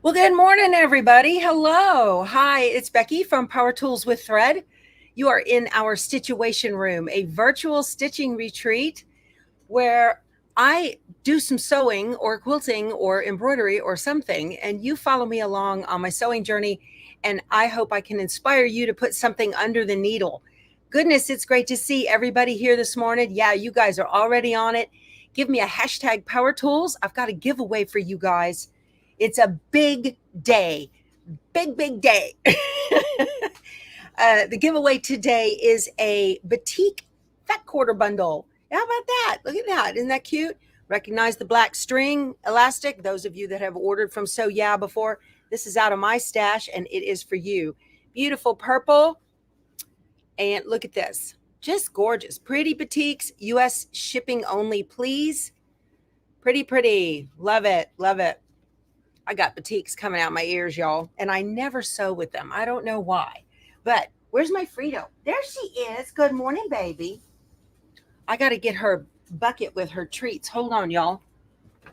Well, good morning, everybody. Hello. Hi, it's Becky from Power Tools with Thread. You are in our Stitchuation room, a virtual stitching retreat where I do some sewing or quilting or embroidery or something, and you follow me along on my sewing journey. And I hope I can inspire you to put something under the needle. Goodness, it's great to see everybody here this morning. Yeah, you guys are already on it. Give me a hashtag Power Tools. I've got a giveaway for you guys. It's a big day, big day. The giveaway today is a batik fat quarter bundle. How about that? Look at that. Isn't that cute? Recognize the black string elastic. Those of you that have ordered from So Yeah before, this is out of my stash and it is for you. Beautiful purple. And look at this. Just gorgeous. Pretty batiks. US shipping only, please. Pretty. Love it. Love it. I got batiks coming out my ears, y'all, and I never sew with them. I don't know why. But where's my Frito? There she is. Good morning, baby. I got to get her bucket with her treats. Hold on, y'all.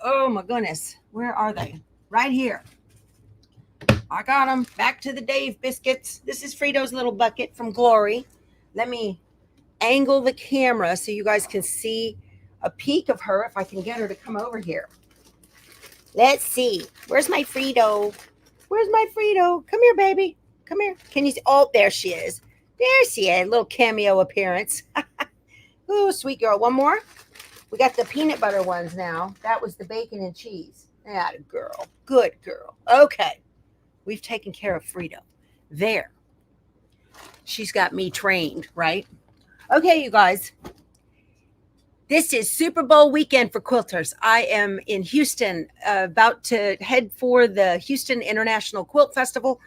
Oh, my goodness. Where are they? Right here. I got them. Back to the Dave biscuits. This is Frito's little bucket from Glory. Let me angle the camera so you guys can see a peek of her if I can get her to come over here. Let's see. Where's my Frito? Where's my Frito? Come here, baby. Come here. Can you see? Oh, there she is. There she is. Little cameo appearance. Ooh, sweet girl. One more. We got the peanut butter ones now. That was the bacon and cheese. That girl. Good girl. Okay. We've taken care of Frito. There. She's got me trained, right? Okay, you guys. This is Super Bowl weekend for quilters. I am in Houston, about to head for the Houston International Quilt Festival.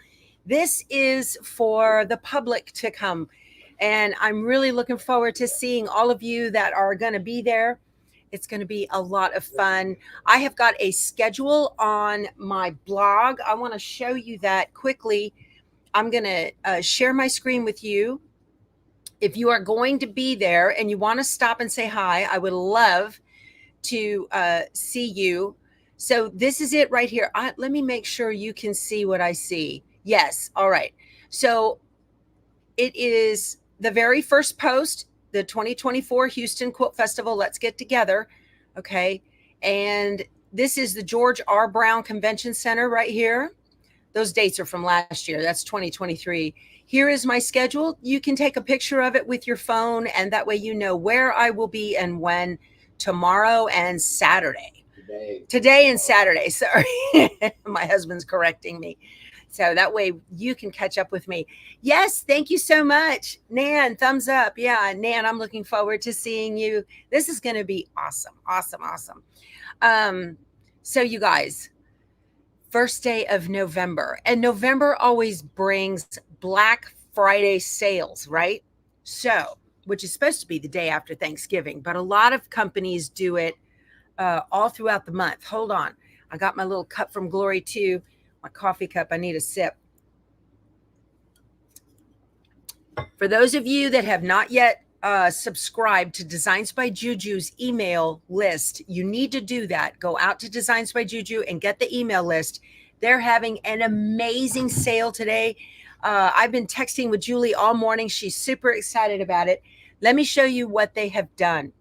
This is for the public to come, and I'm really looking forward to seeing all of you that are going to be there. It's going to be a lot of fun. I have got a schedule on my blog. I want to show you that quickly. I'm going to share my screen with you. If you are going to be there and you want to stop and say hi, I would love to see you. So this is it right here. Let me make sure you can see what I see. Yes. All right. So it is the very first post, the 2024 Houston Quilt Festival. Let's get together. Okay. And this is the George R. Brown Convention Center right here. Those dates are from last year. That's 2023. Here is my schedule. You can take a picture of it with your phone, and that way you know where I will be and when. Tomorrow and Saturday. Today and Saturday. Sorry. My husband's correcting me. So that way you can catch up with me. Yes, thank you so much. Nan, thumbs up. Yeah, Nan, I'm looking forward to seeing you. This is going to be awesome. So you guys, first day of November. And November always brings Black Friday sales, right? So, which is supposed to be the day after Thanksgiving, but a lot of companies do it all throughout the month. Hold on. I got my little cup from Glory too. My coffee cup. I need a sip. For those of you that have not yet subscribed to Designs by Juju's email list, you need to do that. Go out to Designs by Juju and get the email list. They're having an amazing sale today. I've been texting with Julie all morning. She's super excited about it. Let me show you what they have done.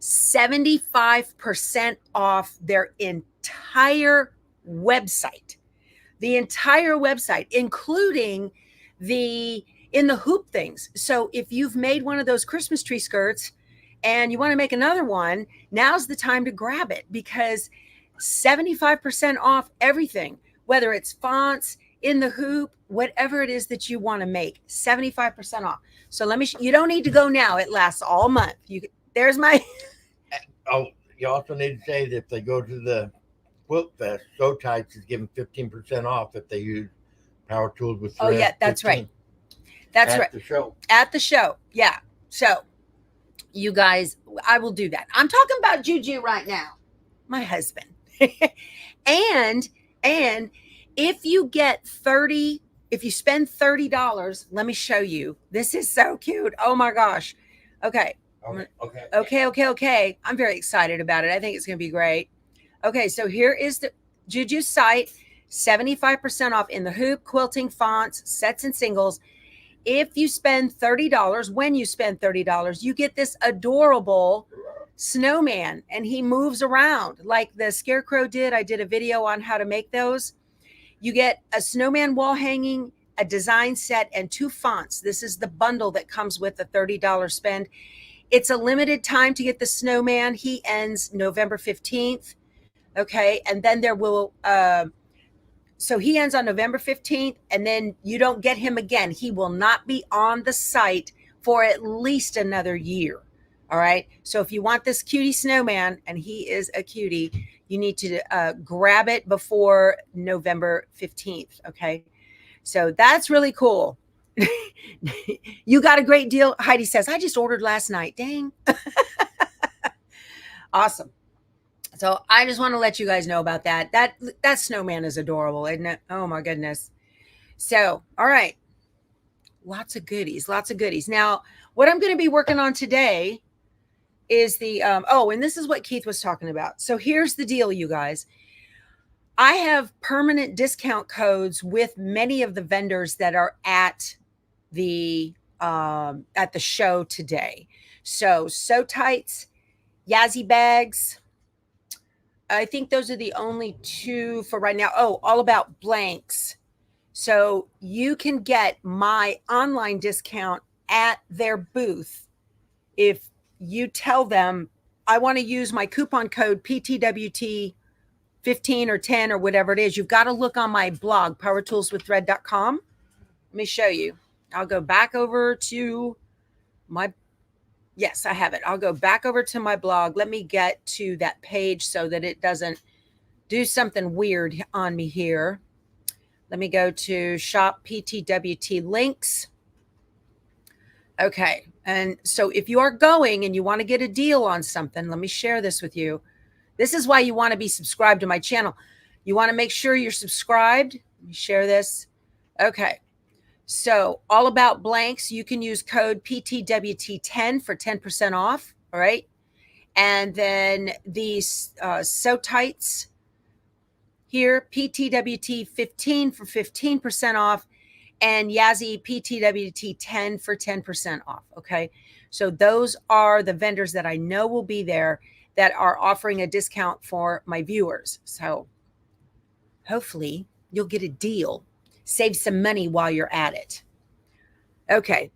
75% off their entire website. The entire website, including in the hoop things. So if you've made one of those Christmas tree skirts and you want to make another one, now's the time to grab it, because 75% off everything, whether it's fonts, in the hoop, whatever it is that you want to make, 75% off. So you don't need to go now. It lasts all month. There's my. Oh, you also need to say that if they go to the Quilt Fest, So Tights is giving 15% off if they use Power Tools with Thread. Oh yeah, that's right. That's right. At the show. At the show. Yeah. So you guys, I will do that. I'm talking about Juju right now. My husband. and if you spend $30, let me show you. This is so cute. Oh my gosh. Okay. Okay. I'm very excited about it. I think it's going to be great. Okay, so here is the Juju site. 75% off in the hoop, quilting, fonts, sets, and singles. If you spend $30, when you spend $30, you get this adorable snowman, and he moves around like the Scarecrow did. I did a video on how to make those. You get a snowman wall hanging, a design set, and 2 fonts. This is the bundle that comes with the $30 spend. It's a limited time to get the snowman. He ends November 15th. Okay. And then there will, so he ends on November 15th, and then you don't get him again. He will not be on the site for at least another year. All right. So if you want this cutie snowman, and he is a cutie, you need to grab it before November 15th. Okay. So that's really cool. You got a great deal. Heidi says, I just ordered last night. Dang. Awesome. So I just want to let you guys know about that. That snowman is adorable, isn't it? Oh my goodness. So, all right. Lots of goodies, lots of goodies. Now, what I'm going to be working on today is the, and this is what Keith was talking about. So here's the deal, you guys. I have permanent discount codes with many of the vendors that are at the show today. So Tights, Yazzie Bags, I think those are the only 2 for right now. Oh, All About Blanks. So you can get my online discount at their booth if you tell them, I want to use my coupon code PTWT 15 or 10 or whatever it is. You've got to look on my blog, powertoolswiththread.com. Let me show you. I'll go back over to yes, I have it. I'll go back over to my blog. Let me get to that page so that it doesn't do something weird on me here. Let me go to shop PTWT links. Okay. And so if you are going and you want to get a deal on something, let me share this with you. This is why you want to be subscribed to my channel. You want to make sure you're subscribed. Let me share this. Okay. So All About Blanks, you can use code PTWT10 for 10% off. All right. And then these So Tights here, PTWT15 for 15% off, and Yazzie PTWT10 for 10% off. Okay. So those are the vendors that I know will be there that are offering a discount for my viewers. So hopefully you'll get a deal. Save some money while you're at it. Okay.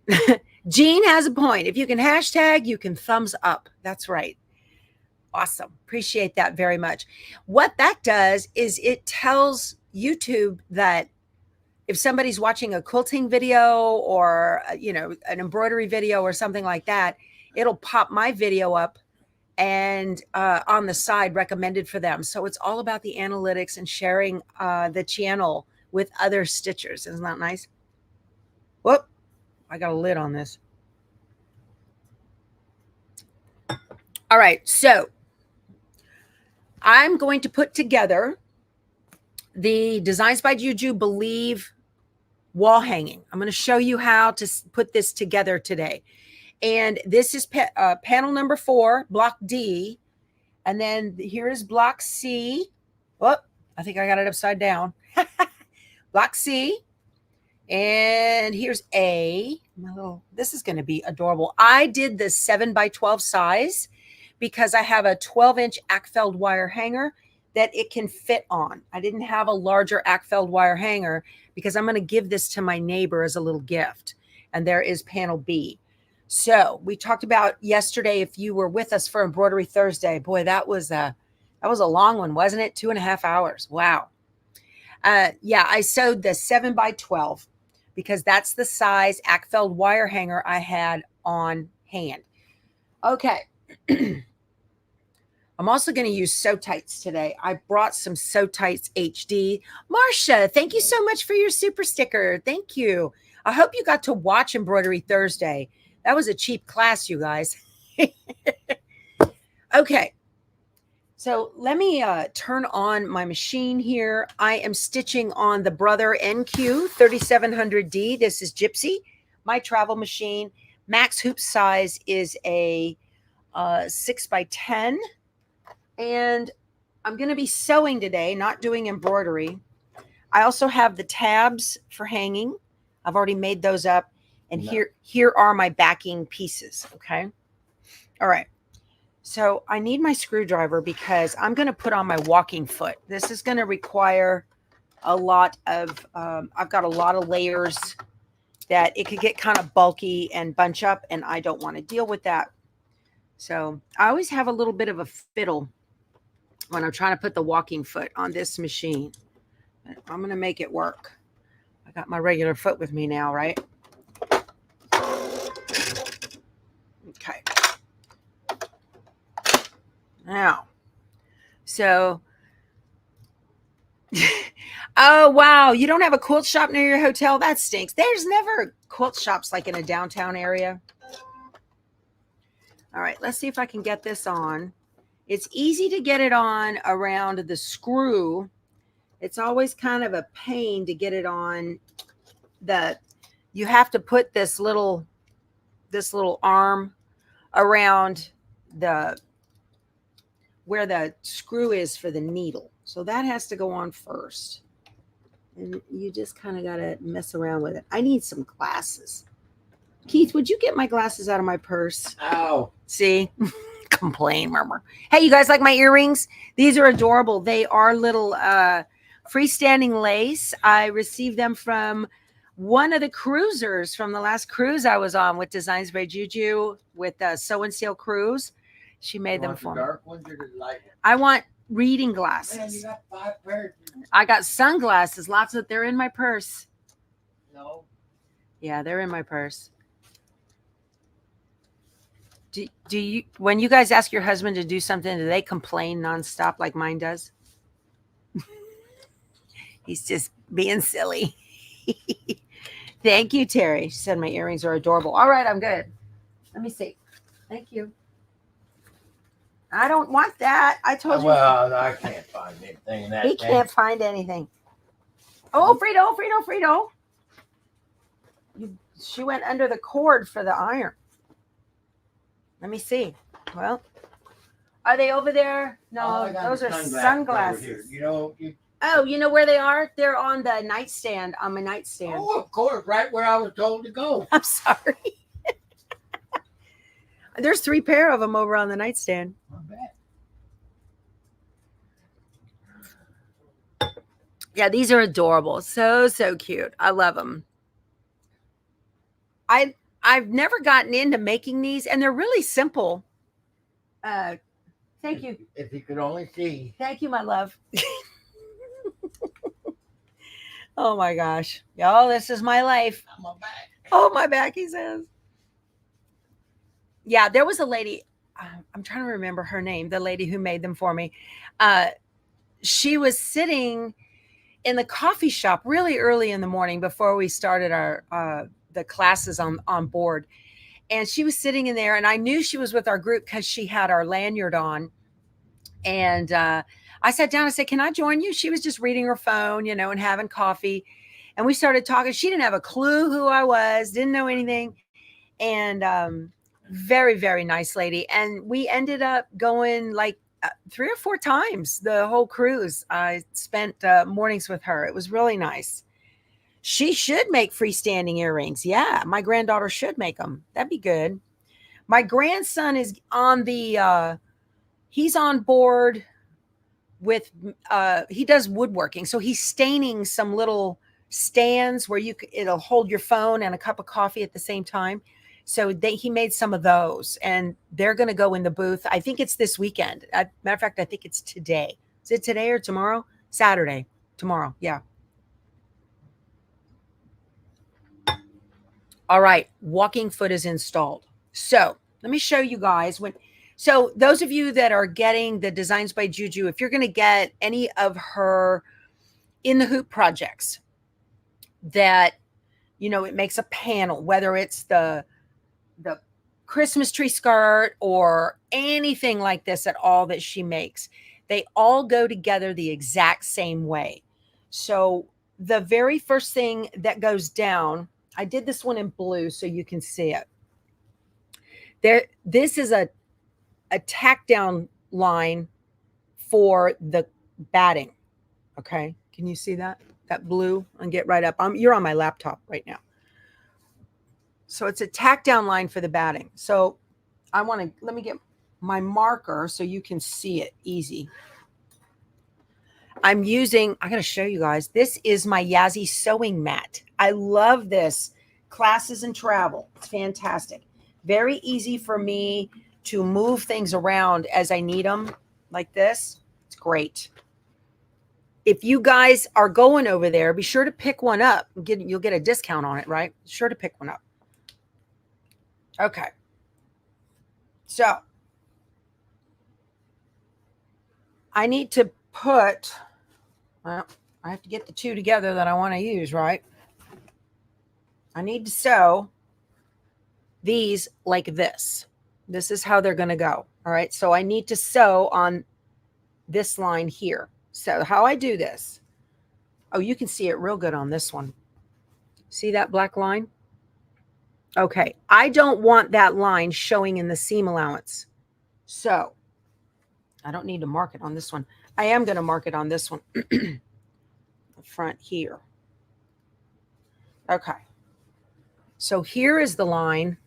Jean has a point. If you can hashtag, you can thumbs up. That's right. Awesome. Appreciate that very much. What that does is it tells YouTube that if somebody's watching a quilting video or, an embroidery video or something like that, it'll pop my video up and on the side recommended for them. So it's all about the analytics and sharing the channel with other stitchers. Isn't that nice? Whoop, I got a lid on this. All right, so I'm going to put together the Designs by Juju Believe wall hanging. I'm going to show you how to put this together today. And this is panel number 4, block D. And then here is block C. Oh, I think I got it upside down. Block C. And here's A. This is going to be adorable. I did this 7x12 size because I have a 12-inch Ackfeld wire hanger that it can fit on. I didn't have a larger Ackfeld wire hanger because I'm going to give this to my neighbor as a little gift. And there is panel B. So we talked about yesterday, if you were with us for Embroidery Thursday, boy, that was a long one, wasn't it? 2.5 hours. Wow. Yeah, I sewed the 7x12 because that's the size Ackfeld wire hanger I had on hand. Okay. I'm also going to use So Tights today. I brought some So Tights HD. Marcia, thank you so much for your super sticker. Thank you. I hope you got to watch Embroidery Thursday. That was a cheap class, you guys. Okay. So let me turn on my machine here. I am stitching on the Brother NQ 3700D. This is Gypsy, my travel machine. Max hoop size is a 6x10. And I'm going to be sewing today, not doing embroidery. I also have the tabs for hanging. I've already made those up. And No. here are my backing pieces. Okay. All right. So I need my screwdriver because I'm going to put on my walking foot. This is going to require a lot of, I've got a lot of layers that it could get kind of bulky and bunch up, and I don't want to deal with that. So I always have a little bit of a fiddle when I'm trying to put the walking foot on this machine. I'm going to make it work. I got my regular foot with me now, right? Okay. Now, so, oh, wow. You don't have a quilt shop near your hotel? That stinks. There's never quilt shops like in a downtown area. All right, let's see if I can get this on. It's easy to get it on around the screw. It's always kind of a pain to get it on. You have to put this little arm around where the screw is for the needle. So that has to go on first. And you just kind of got to mess around with it. I need some glasses. Keith, would you get my glasses out of my purse? Ow. See? Complain, murmur. Hey, you guys like my earrings? These are adorable. They are little freestanding lace. I received them from one of the cruisers from the last cruise I was on with Designs by Juju with the Sew and Seal cruise. She made them for me. Dark ones or the light ones? I want reading glasses. Man, you got 5 pairs. I got sunglasses. Lots of they're in my purse. No. Yeah, they're in my purse. Do you, when you guys ask your husband to do something, do they complain nonstop like mine does? He's just being silly. Thank you, Terry. She said my earrings are adorable. All right, I'm good. Let me see. Thank you. I don't want that. I told you. Well, I can't find anything in that. He can't find anything. Oh, Frito. She went under the cord for the iron. Let me see. Well, are they over there? No, those are sunglasses. You know, oh, you know where they are? They're on the nightstand, on my nightstand. Oh, of course, right where I was told to go. I'm sorry. There's 3 pair of them over on the nightstand. I bet. Yeah, these are adorable. So cute. I love them. I've never gotten into making these, and they're really simple. Thank you. If you could only see. Thank you, my love. Oh my gosh. Y'all, this is my life. My back. Oh, my back, he says. Yeah, there was a lady. I'm trying to remember her name, the lady who made them for me. She was sitting in the coffee shop really early in the morning before we started our the classes on board. And she was sitting in there, and I knew she was with our group because she had our lanyard on. And I sat down and said, "Can I join you?" She was just reading her phone, you know, and having coffee. And we started talking. She didn't have a clue who I was, didn't know anything. And very, very nice lady. And we ended up going like 3 or 4 times the whole cruise. I spent mornings with her. It was really nice. She should make freestanding earrings. Yeah, my granddaughter should make them. That'd be good. My grandson is on the, he's on board with, he does woodworking. So he's staining some little stands where it'll hold your phone and a cup of coffee at the same time. So he made some of those, and they're going to go in the booth. I think it's this weekend. Matter of fact, I think it's today. Is it today or tomorrow? Saturday. Tomorrow. Yeah. All right. Walking foot is installed. So let me show you guys so those of you that are getting the Designs by Juju, if you're going to get any of her in the hoop projects that, you know, it makes a panel, whether it's the Christmas tree skirt or anything like this at all that she makes, they all go together the exact same way. So the very first thing that goes down, I did this one in blue so you can see it. This is a tack down line for the batting. Okay. Can you see that? that blue, and get right up. You're on my laptop right now. So it's a tack down line for the batting. So let me get my marker so you can see it easy. I got to show you guys. This is my Yazzie sewing mat. I love this. Classes and travel. It's fantastic. Very easy for me to move things around as I need them like this. It's great. If you guys are going over there, be sure to pick one up. You'll get a discount on it, right? Be sure to pick one up. Okay. So I need to put, well, I have to get the two together that I want to use, right? I need to sew these like this. This is how they're going to go. All right. So I need to sew on this line here. So how I do this. Oh, you can see it real good on this one. See that black line? Okay. I don't want that line showing in the seam allowance. So I don't need to mark it on this one. I am going to mark it on this one. The front here. Okay. So here is the line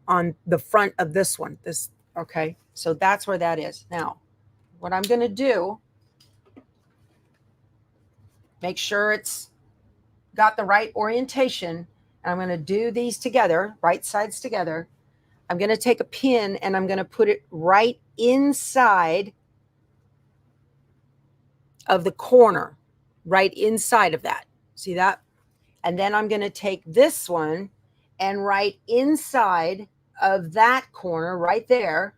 on the front of this one. Okay. So that's where that is. Now, what I'm going to do, make sure it's got the right orientation. And I'm going to do these together, right sides together. I'm going to take a pin and I'm going to put it right inside of the corner, right inside of that. See that? And then I'm going to take this one and right inside of that corner right there.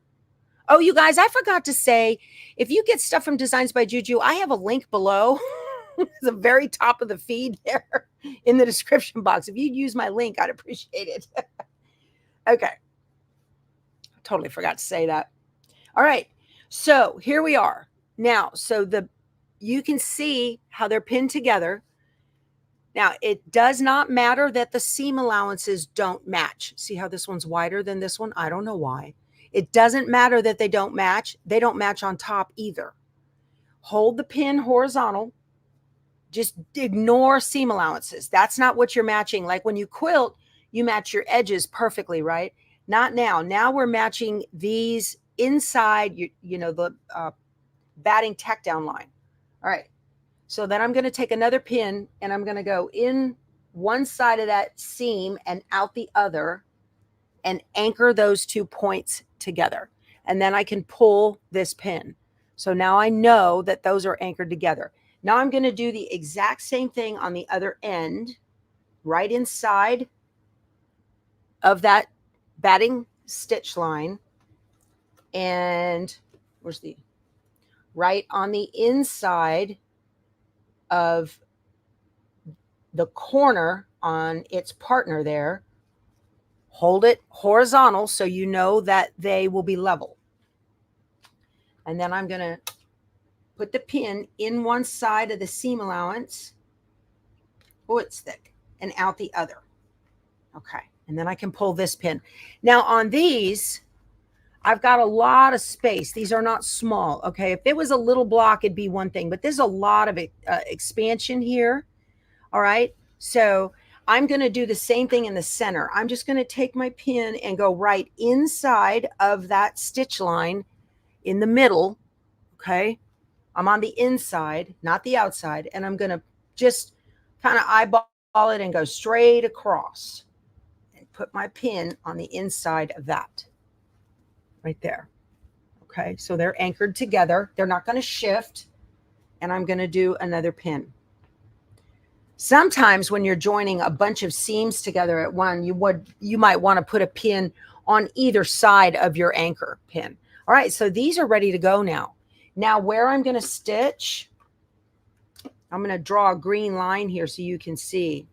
Oh, you guys, I forgot to say, if you get stuff from Designs by Juju, I have a link below. It's the very top of the feed there in the description box. If you'd use my link, I'd appreciate it. Okay. I totally forgot to say that. All right. So here we are. Now, you can see how they're pinned together. Now, it does not matter that the seam allowances don't match. See how this one's wider than this one? I don't know why. It doesn't matter that they don't match. They don't match on top either. Hold the pin horizontal. Just ignore seam allowances. That's not what you're matching. Like when you quilt, you match your edges perfectly, right? Not now. Now we're matching these inside, the batting tack down line. All right. So then I'm going to take another pin and I'm going to go in one side of that seam and out the other and anchor those 2 points together. And then I can pull this pin. So now I know that those are anchored together. Now I'm going to do the exact same thing on the other end, right inside of that batting stitch line. And right on the inside of the corner on its partner there. Hold it horizontal so you know that they will be level. And then I'm going to put the pin in one side of the seam allowance. Oh, it's thick. And out the other. Okay. And then I can pull this pin. Now on these, I've got a lot of space. These are not small. Okay. If it was a little block, it'd be one thing, but there's a lot of expansion here. All right. So I'm going to do the same thing in the center. I'm just going to take my pin and go right inside of that stitch line in the middle. Okay. I'm on the inside, not the outside. And I'm going to just kind of eyeball it and go straight across and put my pin on the inside of that right there. Okay. So they're anchored together. They're not going to shift. And I'm going to do another pin. Sometimes when you're joining a bunch of seams together at one, you might want to put a pin on either side of your anchor pin. All right, so these are ready to go now. Now where I'm going to stitch, I'm going to draw a green line here so you can see.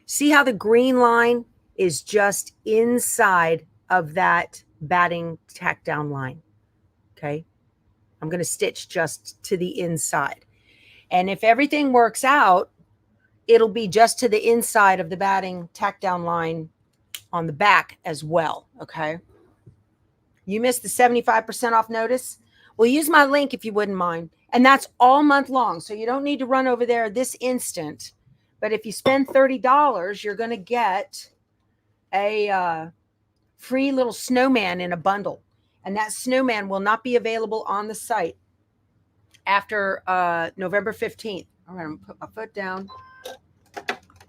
See how the green line is just inside of that batting tack down line. Okay, I'm going to stitch just to the inside. And if everything works out, it'll be just to the inside of the batting tack down line on the back as well. Okay. You missed the 75% off notice? Well, use my link if you wouldn't mind. And that's all month long. So you don't need to run over there this instant. But if you spend $30, you're going to get a free little snowman in a bundle. And that snowman will not be available on the site after November 15th. All right, I'm going to put my foot down.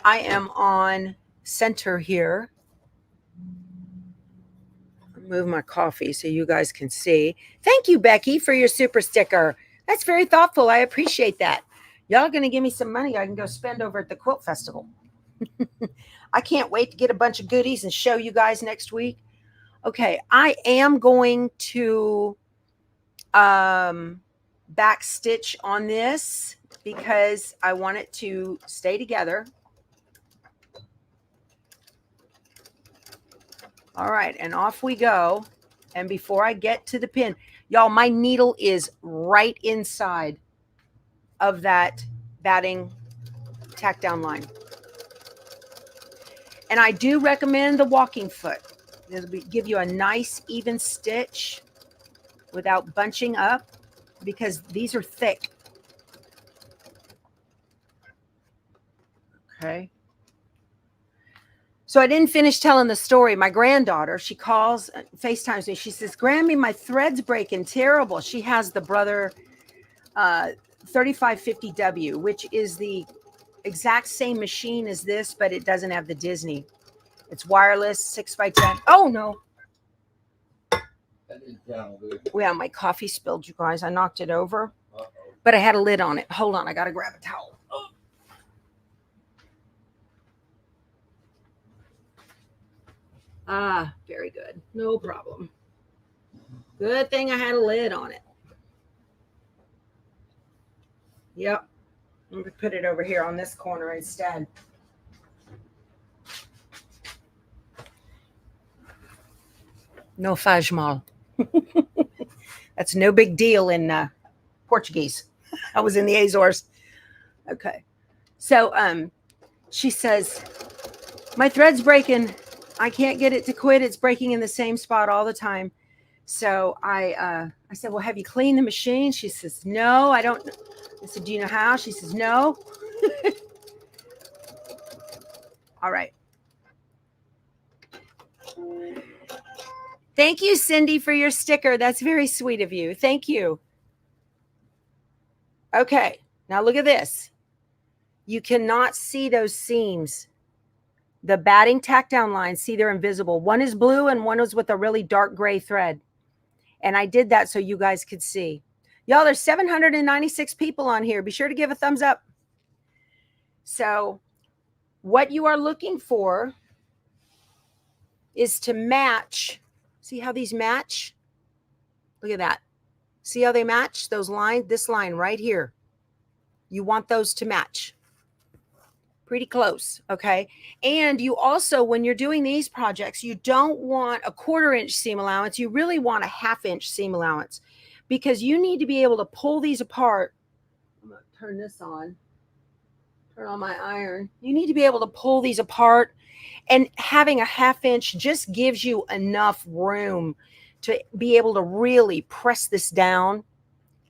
I am on center here. Move my coffee so you guys can see. Thank you, Becky, for your super sticker. That's very thoughtful. I appreciate that. Y'all going to give me some money I can go spend over at the Quilt Festival. I can't wait to get a bunch of goodies and show you guys next week. Okay, I am going to back stitch on this because I want it to stay together. All right, and off we go. And before I get to the pin, y'all, my needle is right inside of that batting tack down line. And I do recommend the walking foot. It'll give you a nice even stitch without bunching up because these are thick. Okay. So I didn't finish telling the story. My granddaughter, she calls, FaceTimes me. She says, Grammy, my thread's breaking terrible. She has the Brother 3550W, which is the exact same machine as this, but it doesn't have the Disney. It's wireless, 6x10. Oh, no. Yeah, my coffee spilled, you guys. I knocked it over, but I had a lid on it. Hold on, I got to grab a towel. Ah, very good. No problem. Good thing I had a lid on it. Yep. I'm going to put it over here on this corner instead. No faz mal. That's no big deal in Portuguese. I was in the Azores. Okay. So she says, my thread's breaking. I can't get it to quit. It's breaking in the same spot all the time. So I said, well, have you cleaned the machine? She says, no, I don't. I said, do you know how? She says, no. All right. Thank you, Cindy, for your sticker. That's very sweet of you. Thank you. Okay. Now look at this. You cannot see those seams. The batting tack down lines, see, they're invisible. One is blue and one is with a really dark gray thread. And I did that so you guys could see. Y'all, there's 796 people on here. Be sure to give a thumbs up. So what you are looking for is to match. See how these match? Look at that. See how they match? Those lines, this line right here. You want those to match. Pretty close, okay? And you also, when you're doing these projects, you don't want a 1/4 inch seam allowance. You really want a 1/2 inch seam allowance because you need to be able to pull these apart. I'm going to turn this on. Turn on my iron. You need to be able to pull these apart, and having a 1/2 inch just gives you enough room to be able to really press this down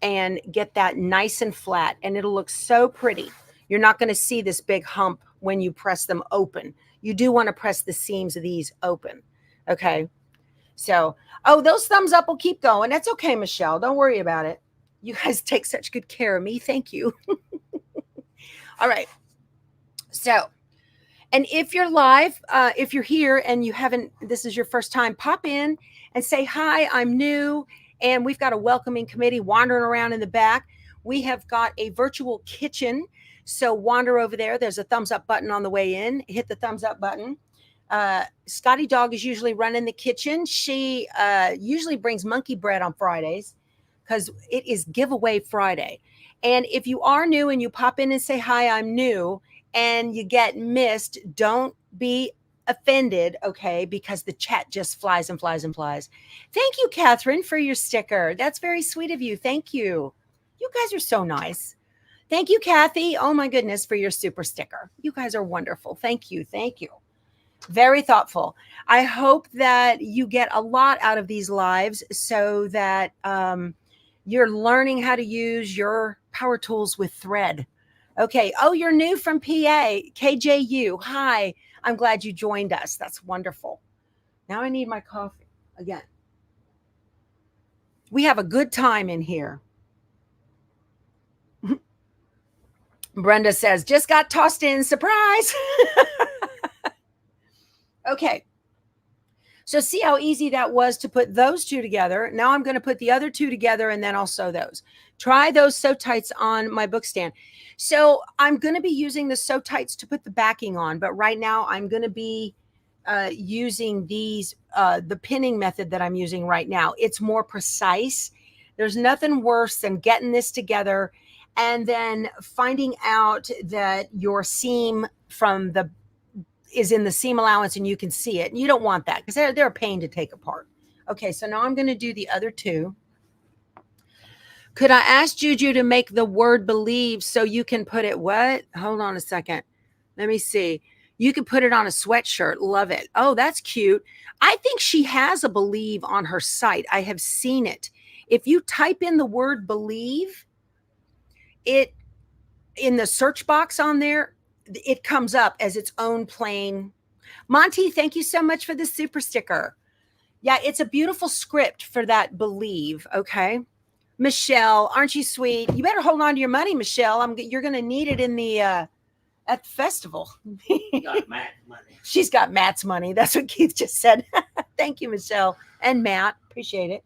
and get that nice and flat, and it'll look so pretty. You're not going to see this big hump when you press them open. You do want to press the seams of these open. Okay. So, oh, those thumbs up will keep going. That's okay, Michelle. Don't worry about it. You guys take such good care of me. Thank you. All right. So, and if you're live, if you're here and you haven't, this is your first time, pop in and say, hi, I'm new. And we've got a welcoming committee wandering around in the back. We have got a virtual kitchen. So wander over there. There's a thumbs up button on the way in. Hit the thumbs up button. Scotty Dog is usually running the kitchen. She usually brings monkey bread on Fridays because it is giveaway Friday. And if you are new and you pop in and say, hi, I'm new, and you get missed, don't be offended, okay? Because the chat just flies and flies and flies. Thank you, Catherine, for your sticker. That's very sweet of you. Thank you. You guys are so nice. Thank you, Kathy. Oh, my goodness, for your super sticker. You guys are wonderful. Thank you. Thank you. Very thoughtful. I hope that you get a lot out of these lives so that You're learning how to use your power tools with thread. Okay. Oh, you're new from PA, KJU. Hi. I'm glad you joined us. That's wonderful. Now I need my coffee again. We have a good time in here. Brenda says, just got tossed in. Surprise. Okay. So see how easy that was to put those two together. Now I'm going to put the other two together and then I'll sew those. Try those sew tights on my book stand. So I'm going to be using the sew tights to put the backing on, but right now I'm going to be using these, the pinning method that I'm using right now. It's more precise. There's nothing worse than getting this together and then finding out that your seam from the is in the seam allowance and you can see it. And you don't want that because they're a pain to take apart. Okay, so now I'm going to do the other two. Could I ask Juju to make the word believe so you can put it what? Hold on a second. Let me see. You can put it on a sweatshirt. Love it. Oh, that's cute. I think she has a believe on her site. I have seen it. If you type in the word believe, it in the search box on there, it comes up as its own plain. Monty, thank you so much for the super sticker. Yeah, it's a beautiful script for that believe. Okay. Michelle, aren't you sweet? You better hold on to your money, Michelle. You're going to need it in the at the festival. Got Matt's money. She's got Matt's money. That's what Keith just said. Thank you, Michelle and Matt. Appreciate it.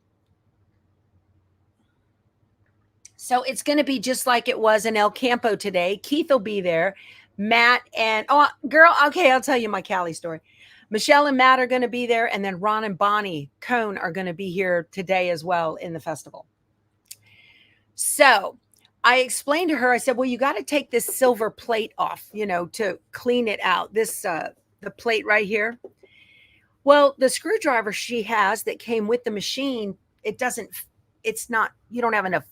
So it's going to be just like it was in El Campo today. Keith will be there. Matt and, oh, girl, okay, I'll tell you my Cali story. Michelle and Matt are going to be there, and then Ron and Bonnie Cone are going to be here today as well in the festival. So I explained to her, I said, well, you got to take this silver plate off, to clean it out. This, the plate right here. Well, the screwdriver she has that came with the machine, it's not, you don't have enough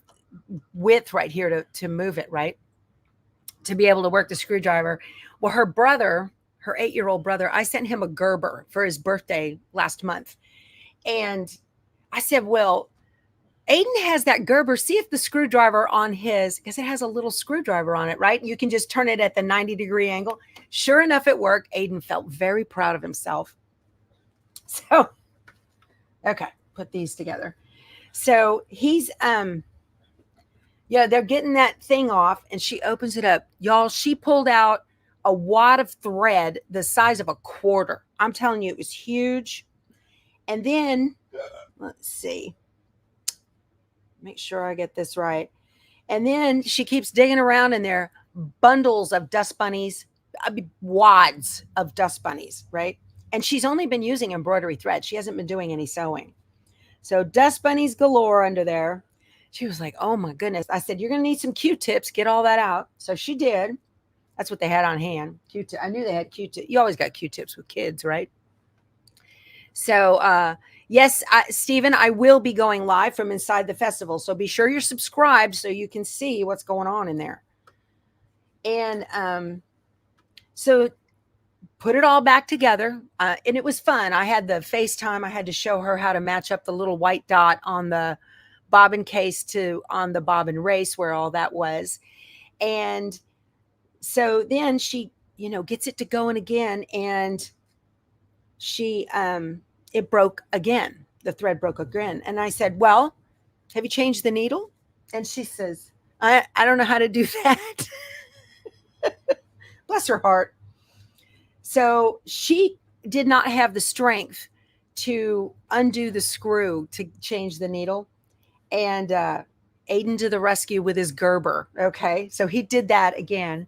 width right here to move it, right? To be able to work the screwdriver. Well, her brother, her 8-year-old brother, I sent him a Gerber for his birthday last month. And I said, well, Aiden has that Gerber. See if the screwdriver on his, because it has a little screwdriver on it, right? You can just turn it at the 90-degree angle. Sure enough, it worked. Aiden felt very proud of himself. So, okay, put these together. So he's, yeah, they're getting that thing off and she opens it up. Y'all, she pulled out a wad of thread the size of a quarter. I'm telling you, it was huge. And then, let's see. Make sure I get this right. And then she keeps digging around in there, bundles of dust bunnies, wads of dust bunnies, right? And she's only been using embroidery thread. She hasn't been doing any sewing. So dust bunnies galore under there. She was like, oh my goodness. I said, you're going to need some Q-tips. Get all that out. So she did. That's what they had on hand. Q-tip. I knew they had Q-tips. You always got Q-tips with kids, right? So, yes, Stephen, I will be going live from inside the festival. So be sure you're subscribed so you can see what's going on in there. And so put it all back together. And it was fun. I had the FaceTime. I had to show her how to match up the little white dot on the bobbin case on the bobbin race where all that was. And so then she, gets it to going again. And she, it broke again. The thread broke again. And I said, well, have you changed the needle? And she says, I don't know how to do that. Bless her heart. So she did not have the strength to undo the screw to change the needle. And Aiden to the rescue with his Gerber. Okay. So he did that again.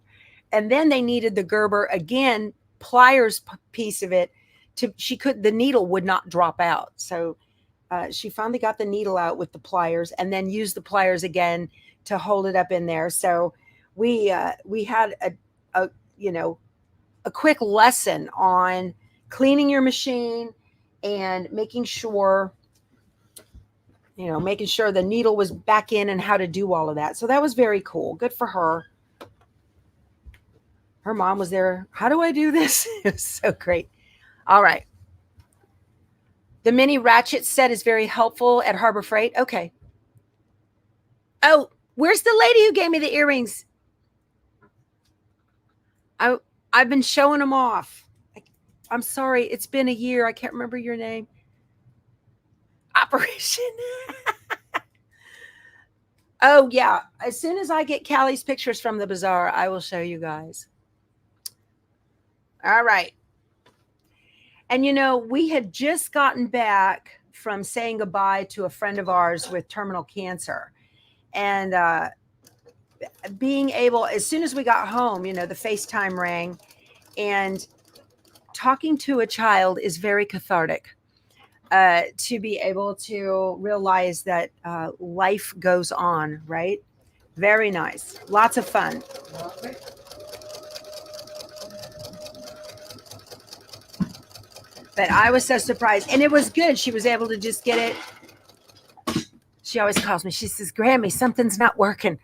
And then they needed the Gerber again, pliers piece of it. The needle would not drop out. So she finally got the needle out with the pliers and then used the pliers again to hold it up in there. So we had a quick lesson on cleaning your machine and making sure the needle was back in and how to do all of that. So that was very cool. Good for her. Her mom was there. How do I do this? It was so great. All right. The mini ratchet set is very helpful at Harbor Freight. Okay. Oh, where's the lady who gave me the earrings? I've been showing them off. I'm sorry. It's been a year. I can't remember your name. Operation. Oh, yeah. As soon as I get Callie's pictures from the bazaar, I will show you guys. All right. And you know, we had just gotten back from saying goodbye to a friend of ours with terminal cancer. And being able, as soon as we got home, you know, the FaceTime rang, and talking to a child is very cathartic. To be able to realize that life goes on, right? Very nice. Lots of fun. But I was so surprised. And it was good. She was able to just get it. She always calls me. She says, Grammy, something's not working.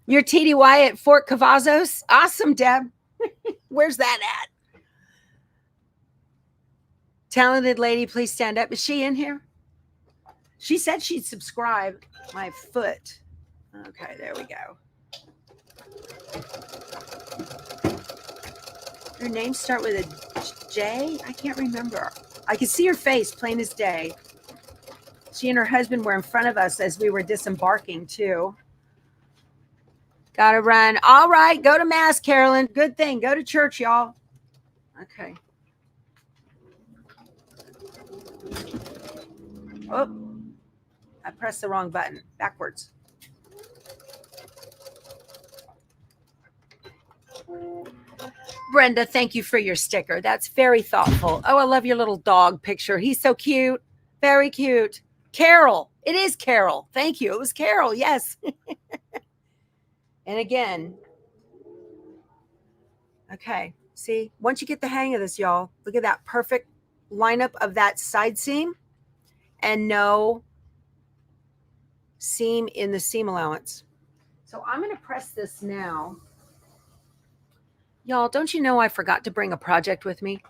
You're TDY at Fort Cavazos? Awesome, Deb. Where's that at? Talented lady, please stand up. Is she in here? She said she'd subscribe. My foot. Okay, there we go. Her names start with a J? I can't remember. I can see her face plain as day. She and her husband were in front of us as we were disembarking, too. Gotta run. All right, go to Mass, Carolyn. Good thing. Go to church, y'all. Okay. Oh, I pressed the wrong button. Backwards. Brenda, thank you for your sticker. That's very thoughtful. Oh, I love your little dog picture. He's so cute. Very cute. Carol. It is Carol. Thank you. It was Carol. Yes. And again. Okay. See, once you get the hang of this, y'all, look at that perfect lineup of that side seam and no seam in the seam allowance. So I'm going to press this now. Y'all, don't you know I forgot to bring a project with me?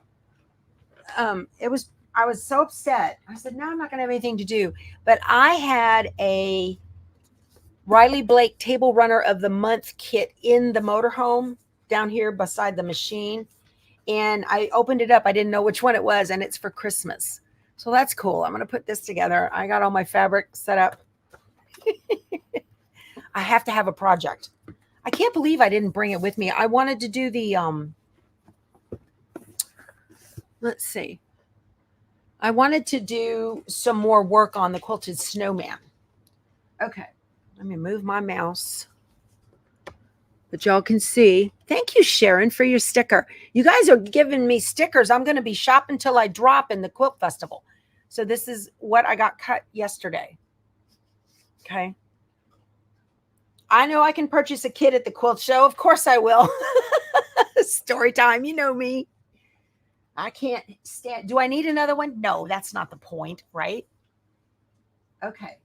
I was so upset. I said, no, I'm not going to have anything to do. But I had a Riley Blake Table Runner of the Month kit in the motorhome down here beside the machine. And I opened it up. I didn't know which one it was, and it's for Christmas. So that's cool. I'm going to put this together. I got all my fabric set up. I have to have a project. I can't believe I didn't bring it with me. I wanted to do the, let's see. I wanted to do some more work on the quilted snowman. Okay. Let me move my mouse. But y'all can see. Thank you, Sharon, for your sticker. You guys are giving me stickers. I'm going to be shopping till I drop in the Quilt Festival. So this is what I got cut yesterday. Okay. I know I can purchase a kit at the quilt show. Of course I will. Story time. You know me. I can't stand. Do I need another one? No, that's not the point, right? Okay.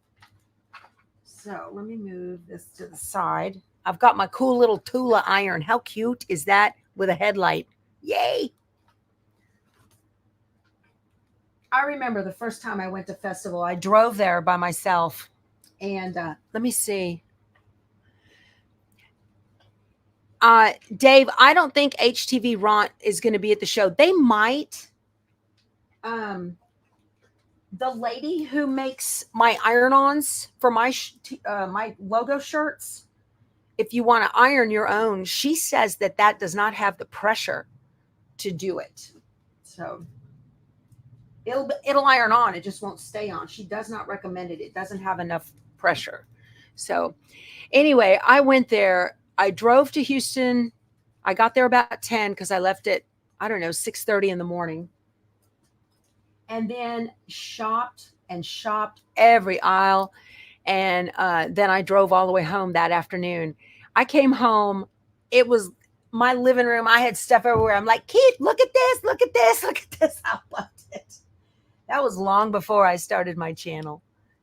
So let me move this to the side. I've got my cool little Tula iron. How cute is that with a headlight? Yay. I remember the first time I went to festival, I drove there by myself. And let me see. Dave, I don't think HTV Ront is going to be at the show. They might. The lady who makes my iron-ons for my my logo shirts, if you want to iron your own, she says that does not have the pressure to do it. So it'll iron on. It just won't stay on. She does not recommend it. It doesn't have enough pressure. So anyway, I went there. I drove to Houston. I got there about 10 because I left at, I don't know, 6:30 in the morning. And then shopped every aisle. And then I drove all the way home that afternoon. I came home. It was my living room. I had stuff everywhere. I'm like, Keith, look at this, look at this, look at this. I loved it. That was long before I started my channel.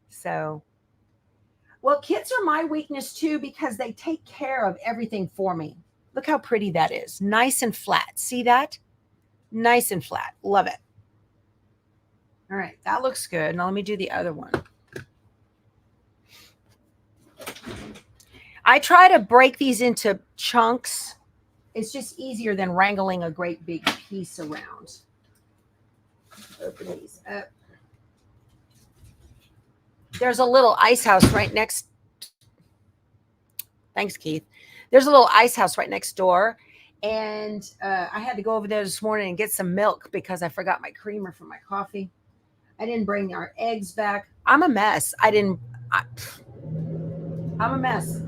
So, well, kits are my weakness too because they take care of everything for me. Look how pretty that is. Nice and flat. See that? Nice and flat. Love it. All right, that looks good. Now let me do the other one. I try to break these into chunks. It's just easier than wrangling a great big piece around. Open these up. There's a little ice house right next. Thanks, Keith. There's a little ice house right next door. And I had to go over there this morning and get some milk because I forgot my creamer for my coffee. I didn't bring our eggs back. I'm a mess. I'm a mess.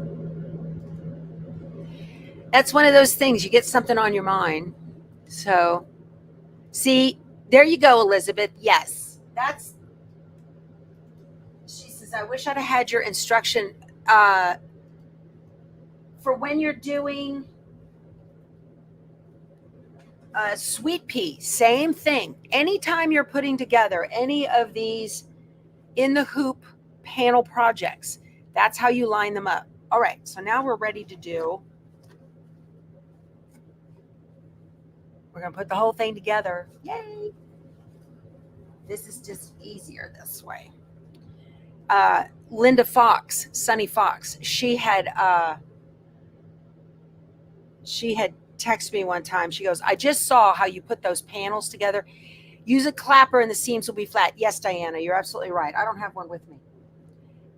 That's one of those things. You get something on your mind. So, see, there you go, Elizabeth. Yes, that's. She says, I wish I'd have had your instruction for when you're doing sweet pea. Same thing. Anytime you're putting together any of these in the hoop panel projects, that's how you line them up. All right, so now we're ready to do. We're going to put the whole thing together. Yay! This is just easier this way. Linda Fox, Sunny Fox, she had texted me one time. She goes, I just saw how you put those panels together. Use a clapper and the seams will be flat. Yes, Diana, you're absolutely right. I don't have one with me.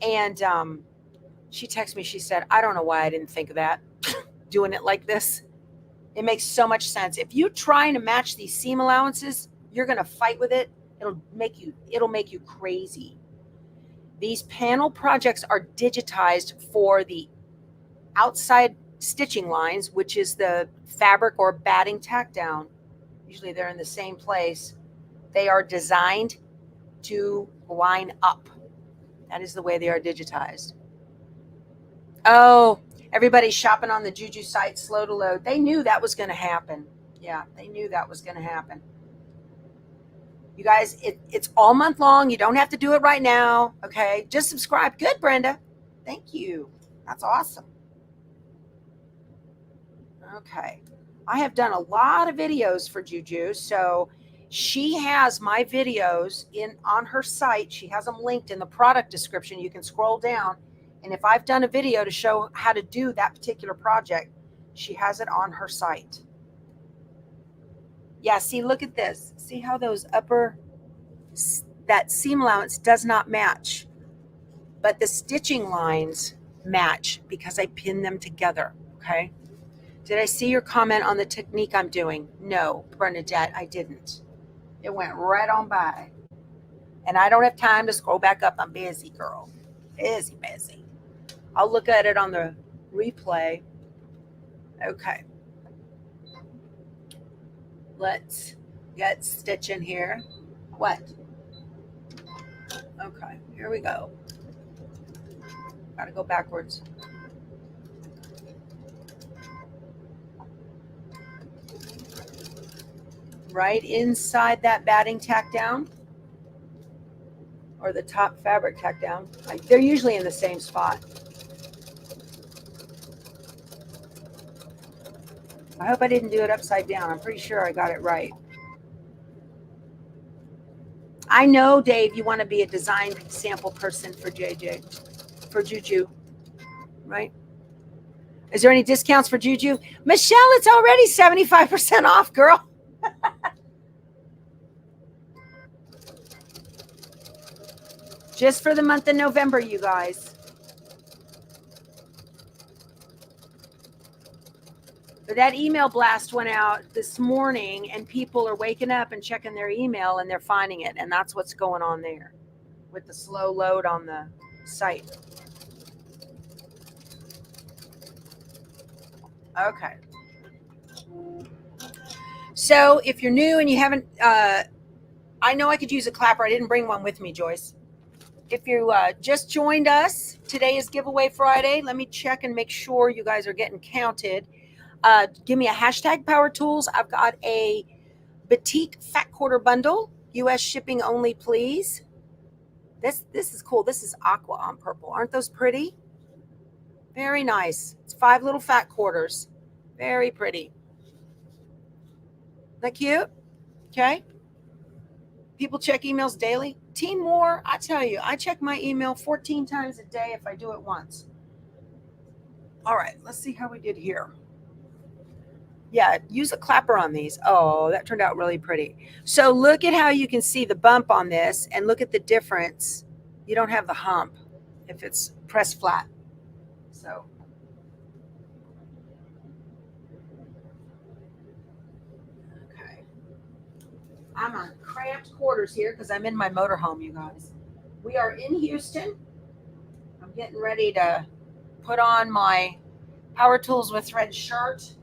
And she texted me. She said, I don't know why I didn't think of that. Doing it like this. It makes so much sense. If you're trying to match these seam allowances, you're going to fight with it. It'll make you crazy. These panel projects are digitized for the outside stitching lines, which is the fabric or batting tack down. Usually they're in the same place. They are designed to line up. That is the way they are digitized. Oh, everybody's shopping on the Juju site, slow to load. They knew that was going to happen. Yeah, they knew that was going to happen. You guys, it's all month long. You don't have to do it right now. Okay, just subscribe. Good, Brenda. Thank you. That's awesome. Okay, I have done a lot of videos for Juju, so she has my videos on her site. She has them linked in the product description. You can scroll down, and if I've done a video to show how to do that particular project, she has it on her site. Yeah, see, look at this. See how those that seam allowance does not match, but the stitching lines match because I pin them together, okay? Did I see your comment on the technique I'm doing? No, Bernadette, I didn't. It went right on by. And I don't have time to scroll back up. I'm busy, girl. Busy. I'll look at it on the replay. Okay. Let's get stitching here. What? Okay, here we go. Gotta go backwards. Right inside that batting tack down, or the top fabric tack down. They're usually in the same spot. I hope I didn't do it upside down. I'm pretty sure I got it right. I know, Dave, you want to be a design sample person for for Juju, right? Is there any discounts for Juju? Michelle, it's already 75% off, girl. Just for the month of November, you guys. But that email blast went out this morning, and people are waking up and checking their email, and they're finding it. And that's what's going on there with the slow load on the site. Okay. So if you're new and you haven't, I know I could use a clapper. I didn't bring one with me, Joyce. If you just joined us, today is Giveaway Friday. Let me check and make sure you guys are getting counted. Give me a hashtag Power Tools. I've got a Batik Fat Quarter Bundle. U.S. shipping only, please. This is cool. This is aqua on purple. Aren't those pretty? Very nice. It's 5 little fat quarters. Very pretty. Isn't that cute? Okay. People check emails daily. Team War, I tell you, I check my email 14 times a day if I do it once. All right, let's see how we did here. Yeah, use a clapper on these. Oh, that turned out really pretty. So look at how you can see the bump on this and look at the difference. You don't have the hump if it's pressed flat. So okay. I'm on cramped quarters here because I'm in my motorhome, you guys. We are in Houston. I'm getting ready to put on my Power Tools with Thread shirt,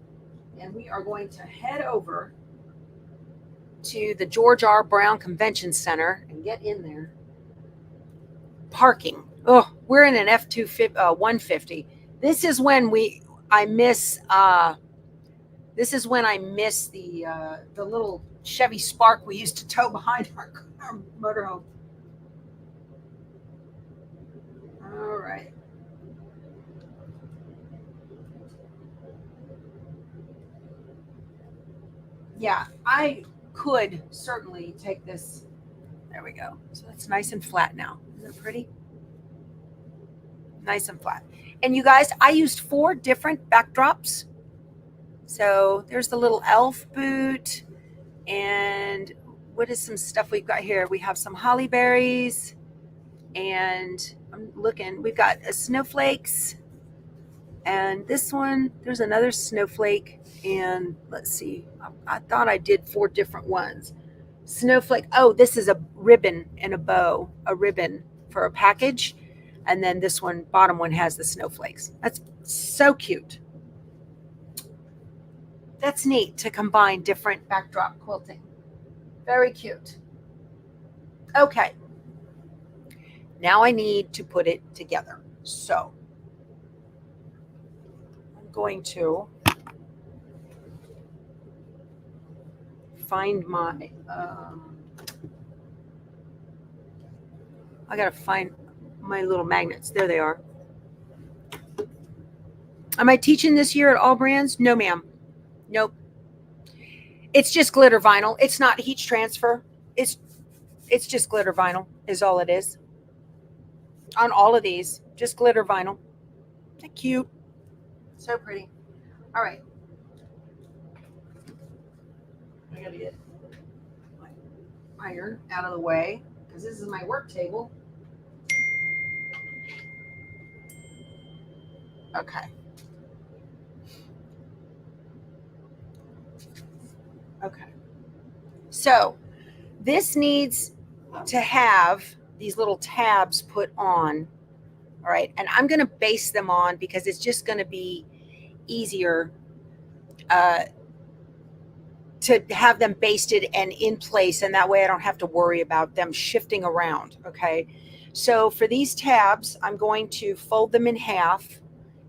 and we are going to head over to the George R. Brown Convention Center and get in there. Parking. Oh, we're in an F-150. This is when I miss the little Chevy Spark we used to tow behind our motorhome. All right. Yeah, I could certainly take this. There we go. So it's nice and flat now. Isn't it pretty? Nice and flat. And you guys, I used 4 different backdrops. So there's the little elf boot. And what is some stuff we've got here? We have some holly berries. And I'm looking. We've got snowflakes. And this one, there's another snowflake. And let's see. I thought I did 4 different ones. Snowflake. Oh, this is a ribbon and a bow. A ribbon for a package. And then this one, bottom one, has the snowflakes. That's so cute. That's neat to combine different backdrop quilting. Very cute. Okay. Now I need to put it together. So I'm going to find my, I got to find my little magnets. There they are. Am I teaching this year at all brands? No, ma'am. Nope. It's just glitter vinyl. It's not heat transfer. It's just glitter vinyl is all it is. On all of these, just glitter vinyl. Isn't that cute? So pretty. All right. I gotta get my iron out of the way because this is my work table. Okay. Okay. So this needs to have these little tabs put on. All right. And I'm going to base them on because it's just going to be easier to have them basted and in place. And that way I don't have to worry about them shifting around. Okay. So for these tabs, I'm going to fold them in half.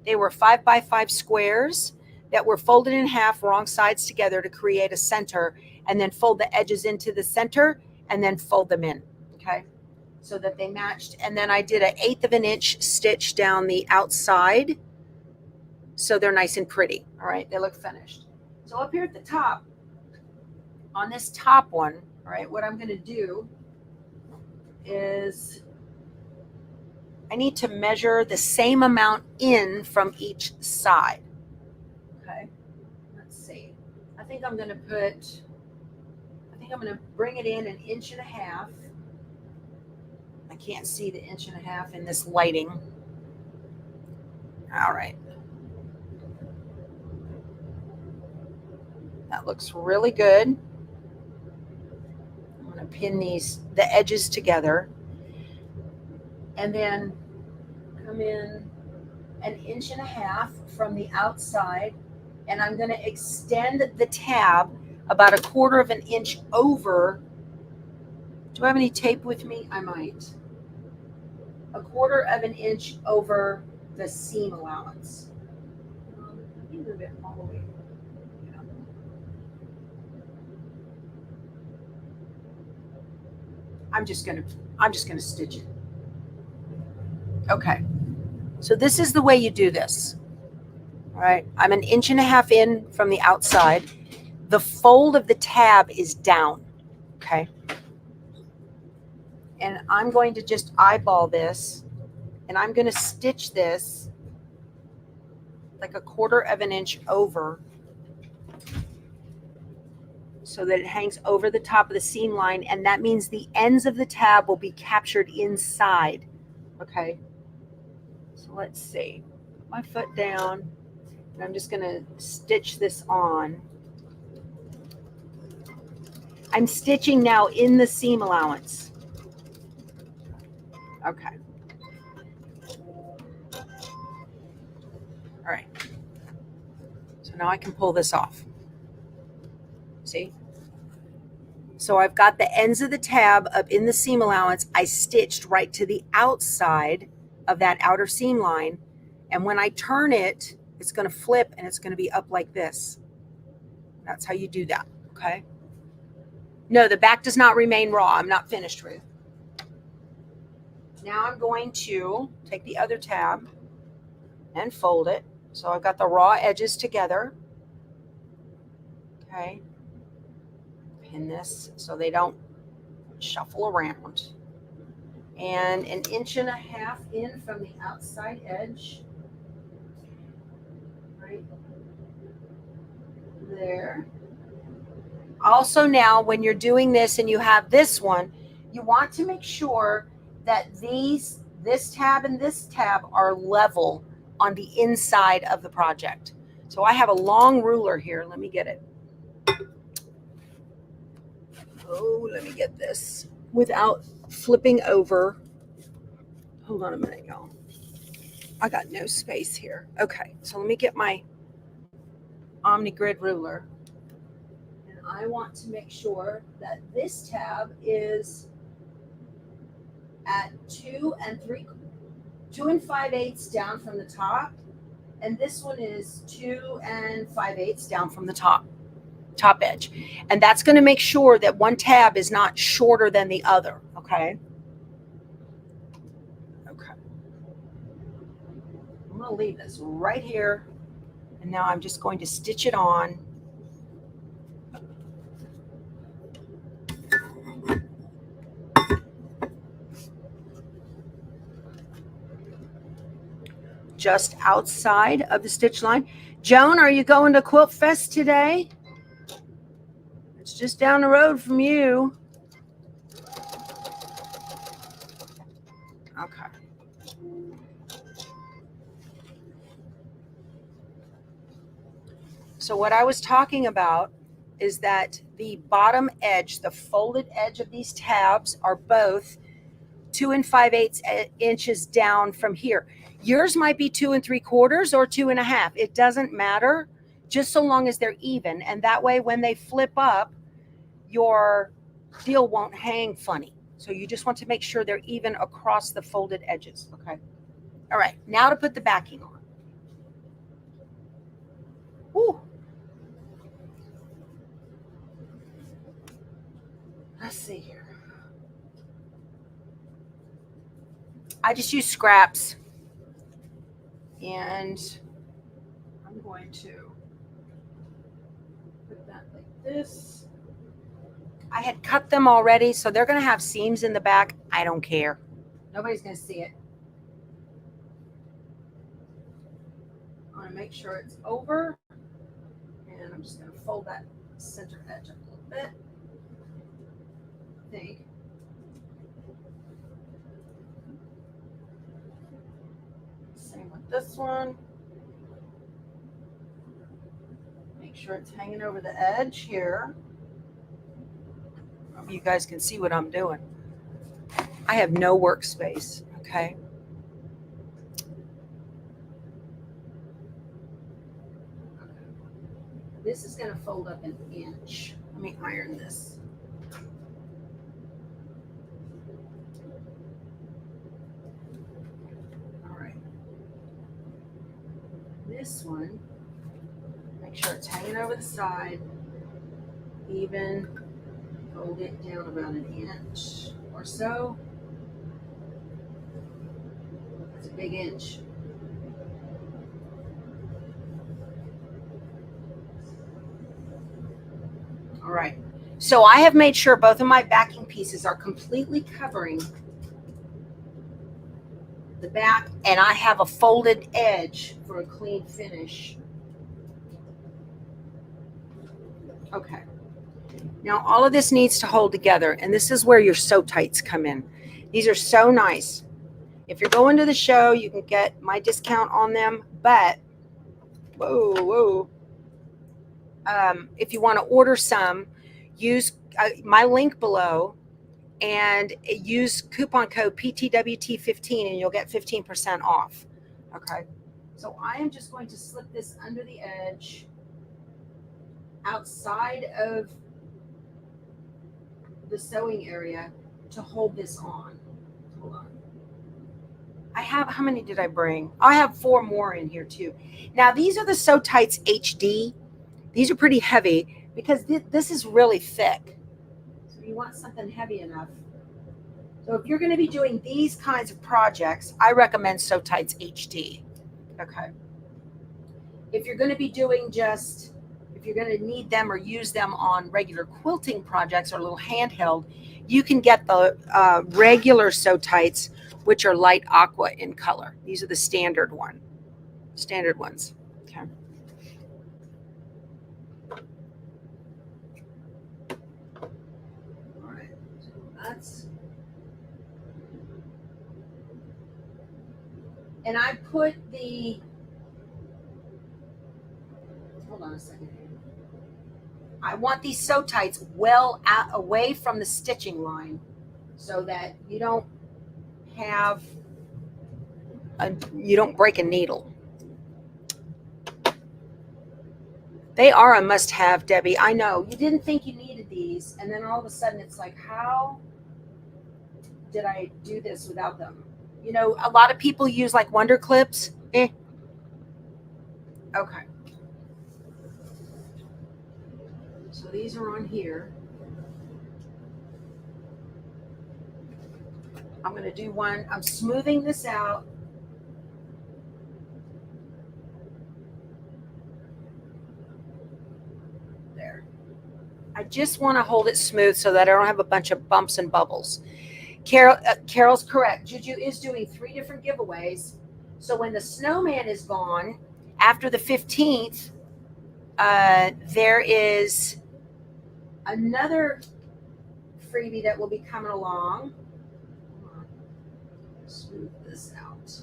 They were 5x5 squares that were folded in half, wrong sides together to create a center, and then fold the edges into the center and then fold them in. Okay. So that they matched. And then I did an 1/8 of an inch stitch down the outside. So they're nice and pretty. All right. They look finished. So up here at the top, on this top one, all right, what I'm going to do is I need to measure the same amount in from each side. Okay. Let's see. I think I'm going to bring it in 1.5 inches. I can't see the 1.5 inches in this lighting. All right. That looks really good. I'm going to pin the edges together and then come in 1.5 inches from the outside, and I'm going to extend the tab about 1/4 of an inch over. Do I have any tape with me? I might. 1/4 of an inch over the seam allowance. Move it all the way. Yeah. I'm just gonna stitch it. Okay. So this is the way you do this. All right. I'm 1.5 inches in from the outside. The fold of the tab is down. Okay. And I'm going to just eyeball this, and I'm going to stitch this like a 1/4 of an inch over so that it hangs over the top of the seam line, and that means the ends of the tab will be captured inside. Okay, so let's see. Put my foot down, and I'm just going to stitch this on. I'm stitching now in the seam allowance. Okay. All right. So now I can pull this off. See? So I've got the ends of the tab up in the seam allowance. I stitched right to the outside of that outer seam line. And when I turn it, it's going to flip and it's going to be up like this. That's how you do that. Okay. No, the back does not remain raw. I'm not finished, Ruth. Now I'm going to take the other tab and fold it. So I've got the raw edges together. Okay. Pin this so they don't shuffle around. And 1.5 inches in from the outside edge. Right there. Also now, when you're doing this and you have this one, you want to make sure that this tab and this tab are level on the inside of the project. So I have a long ruler here. Let me get it. Oh, let me get this without flipping over. Hold on a minute, y'all. I got no space here. Okay, so let me get my OmniGrid ruler. And I want to make sure that this tab is at 2 5/8 down from the top. And this one is 2 5/8 down from the top edge. And that's going to make sure that one tab is not shorter than the other. Okay. Okay. I'm going to leave this right here. And now I'm just going to stitch it on. Just outside of the stitch line. Joan, are you going to Quilt Fest today? It's just down the road from you. Okay. So what I was talking about is that the bottom edge, the folded edge of these tabs are both 2 5/8 inches down from here. Yours might be 2 3/4 or 2 1/2. It doesn't matter, just so long as they're even. And that way, when they flip up, your deal won't hang funny. So you just want to make sure they're even across the folded edges. Okay. All right. Now to put the backing on. Ooh. Let's see here. I just use scraps. And I'm going to put that like this. I had cut them already, so they're going to have seams in the back. I don't care. Nobody's going to see it. I want to make sure it's over. And I'm just going to fold that center edge up a little bit. I think. Same with this one. Make sure it's hanging over the edge here. Hope you guys can see what I'm doing. I have no workspace, okay? This is going to fold up 1 inch. Let me iron this. All right. This one, make sure it's hanging over the side. Even fold it down about 1 inch or so. That's a big inch. All right. So I have made sure both of my backing pieces are completely covering the back, and I have a folded edge for a clean finish. Okay. Now all of this needs to hold together, and this is where your sew tights come in. These are so nice. If you're going to the show, you can get my discount on them, but whoa. If you want to order some, use my link below and use coupon code PTWT15 and you'll get 15% off. Okay. So I am just going to slip this under the edge outside of the sewing area to hold this on. Hold on. I have, how many did I bring? I have 4 more in here too. Now these are the Sew Tights HD. These are pretty heavy because this is really thick. So you want something heavy enough. So if you're going to be doing these kinds of projects, I recommend Sew Tights HD. Okay. If you're going to be doing just, if you're going to need them or use them on regular quilting projects or a little handheld, you can get the regular Sew Tights, which are light aqua in color. These are the standard ones. Okay. All right. So that's, and I put the, hold on a second here. I want these Sew Tights well out away from the stitching line so that you don't have you don't break a needle. They are a must-have, Debbie. I know you didn't think you needed these, and then all of a sudden it's like, how did I do this without them? You know, a lot of people use like Wonder Clips. Okay. So these are on here. I'm going to do one. I'm smoothing this out. There. I just want to hold it smooth so that I don't have a bunch of bumps and bubbles. Carol's correct. Juju is doing 3 different giveaways. So when the snowman is gone, after the 15th, there is another freebie that will be coming along. Smooth this out.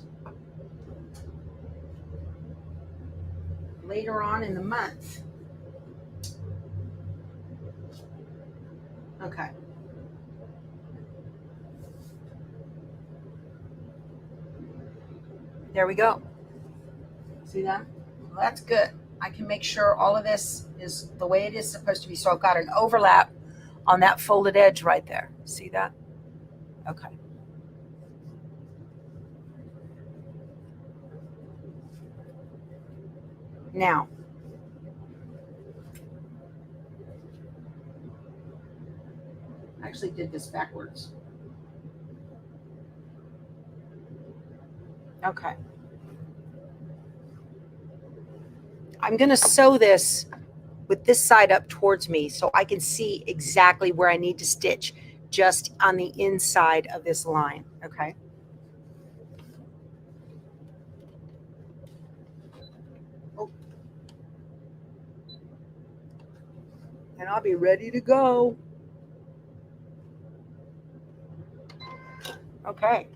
Later on in the month. Okay. There we go. See that? Well, that's good. I can make sure all of this is the way it is supposed to be. So I've got an overlap on that folded edge right there. See that? Okay. Now, I actually did this backwards. Okay. I'm going to sew this with this side up towards me so I can see exactly where I need to stitch just on the inside of this line. Okay. Oh. And I'll be ready to go. Okay.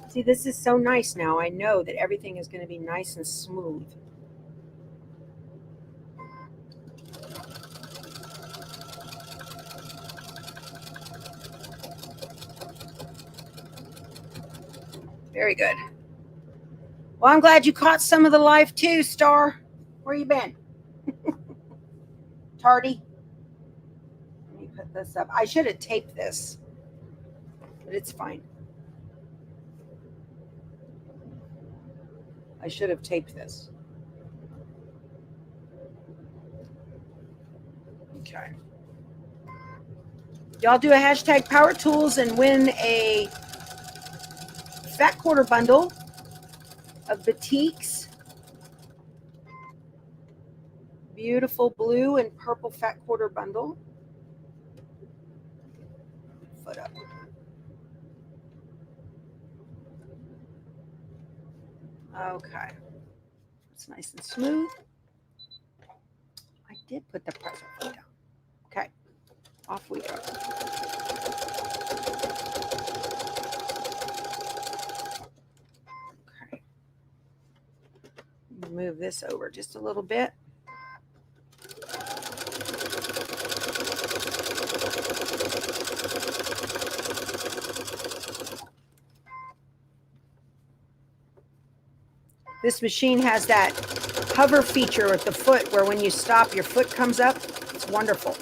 See, this is so nice now. I know that everything is going to be nice and smooth. Very good. Well, I'm glad you caught some of the live too, Star. Where you been? Tardy. Let me put this up. I should have taped this, but it's fine. I should have taped this. Okay. Y'all do a hashtag Power Tools and win a fat quarter bundle of batiks Beautiful blue and purple fat quarter bundle. Foot up. Okay. It's nice and smooth. I did put the pressure foot down. Okay. Off we go. Okay. Move this over just a little bit. This machine has that hover feature at the foot where when you stop, your foot comes up. It's wonderful.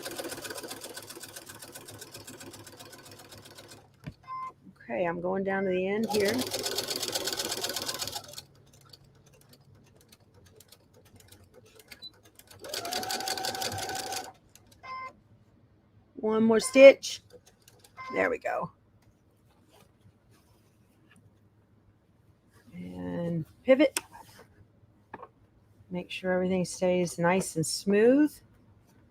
Okay, I'm going down to the end here. One more stitch. There we go. And pivot. Make sure everything stays nice and smooth.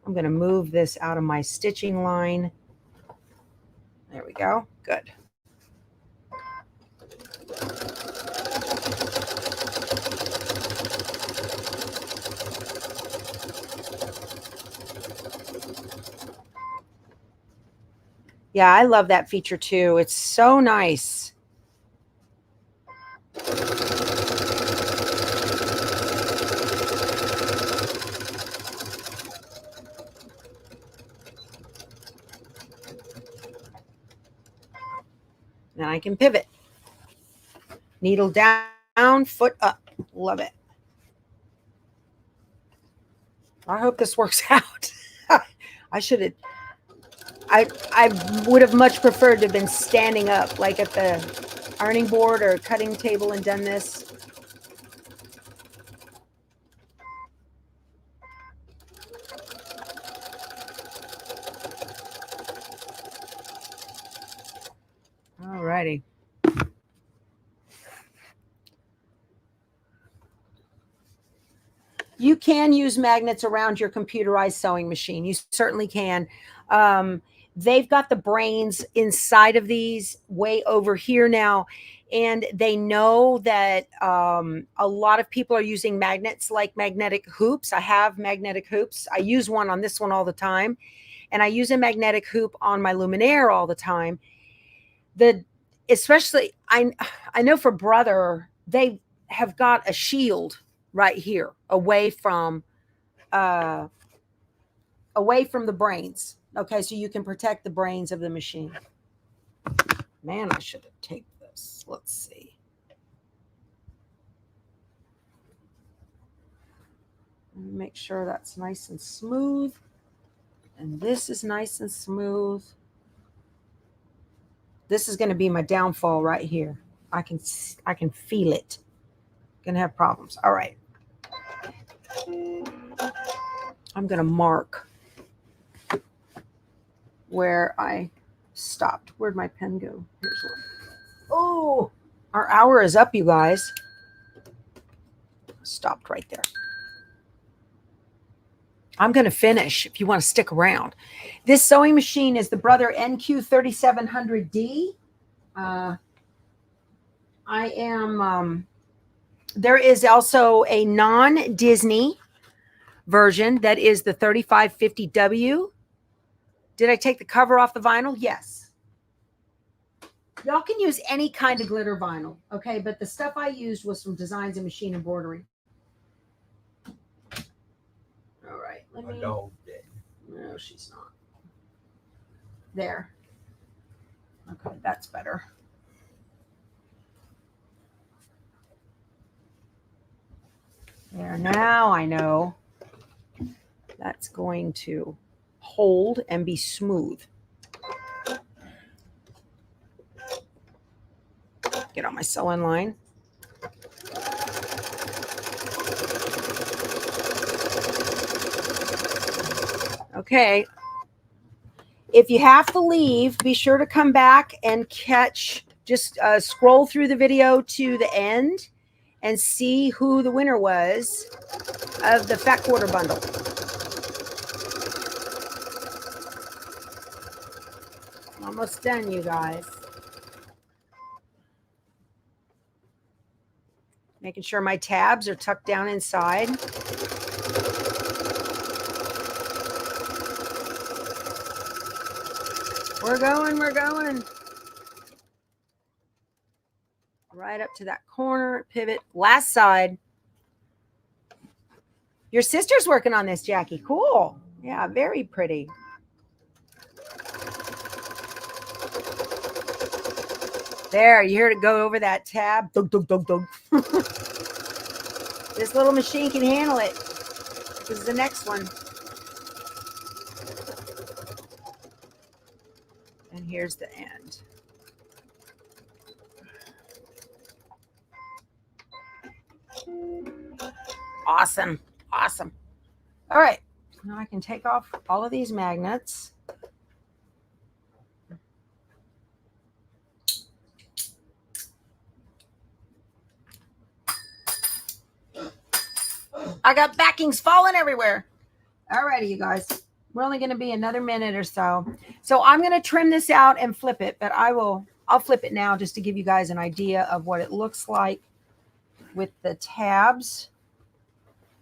I'm going to move this out of my stitching line. There we go. Good. Yeah, I love that feature too. It's so nice. Then I can pivot. Needle down, foot up. Love it. I hope this works out. I should have. I would have much preferred to have been standing up, like at the ironing board or cutting table, and done this. All righty. You can use magnets around your computerized sewing machine. You certainly can. They've got the brains inside of these way over here now. And they know that a lot of people are using magnets like magnetic hoops. I have magnetic hoops. I use one on this one all the time. And I use a magnetic hoop on my Luminaire all the time. Especially, I know for Brother, they have got a shield right here away from the brains. Okay, so you can protect the brains of the machine. Man, I should have taped this. Let's see. Make sure that's nice and smooth. And this is nice and smooth. This is going to be my downfall right here. I can feel it. Gonna have problems. All right. I'm going to mark where I stopped. Where'd my pen go? Here's one. Oh, our hour is up, you guys. Stopped right there. I'm going to finish if you want to stick around. This sewing machine is the Brother NQ3700D. There is also a non-Disney version that is the 3550W. Did I take the cover off the vinyl? Yes. Y'all can use any kind of glitter vinyl, okay? But the stuff I used was from Designs and Machine Embroidery. All right. My dog did. No, she's not. There. Okay, that's better. There, now I know that's going to hold and be smooth. Get on my sewing line. Okay. If you have to leave, be sure to come back and catch, just scroll through the video to the end and see who the winner was of the Fat Quarter Bundle. Almost done, you guys. Making sure my tabs are tucked down inside. We're going, we're going. Right up to that corner, pivot, last side. Your sister's working on this, Jackie. Cool. Yeah, very pretty. There, you hear it go over that tab. Dug, dug, dug, dug. This little machine can handle it. This is the next one. And here's the end. Awesome. Awesome. All right. Now I can take off all of these magnets. I got backings falling everywhere. All righty, you guys. We're only going to be another minute or so. So I'm going to trim this out and flip it, but I'll flip it now just to give you guys an idea of what it looks like with the tabs.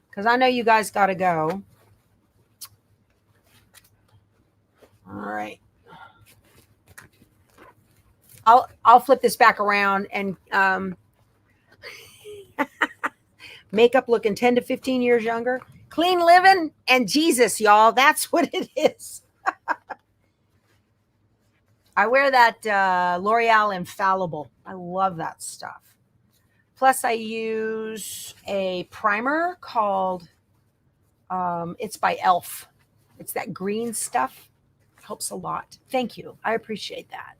Because I know you guys got to go. All right. I'll flip this back around and makeup looking 10 to 15 years younger. Clean living and Jesus, y'all. That's what it is. I wear that L'Oreal Infallible. I love that stuff. Plus, I use a primer called, it's by e.l.f. It's that green stuff. Helps a lot. Thank you. I appreciate that.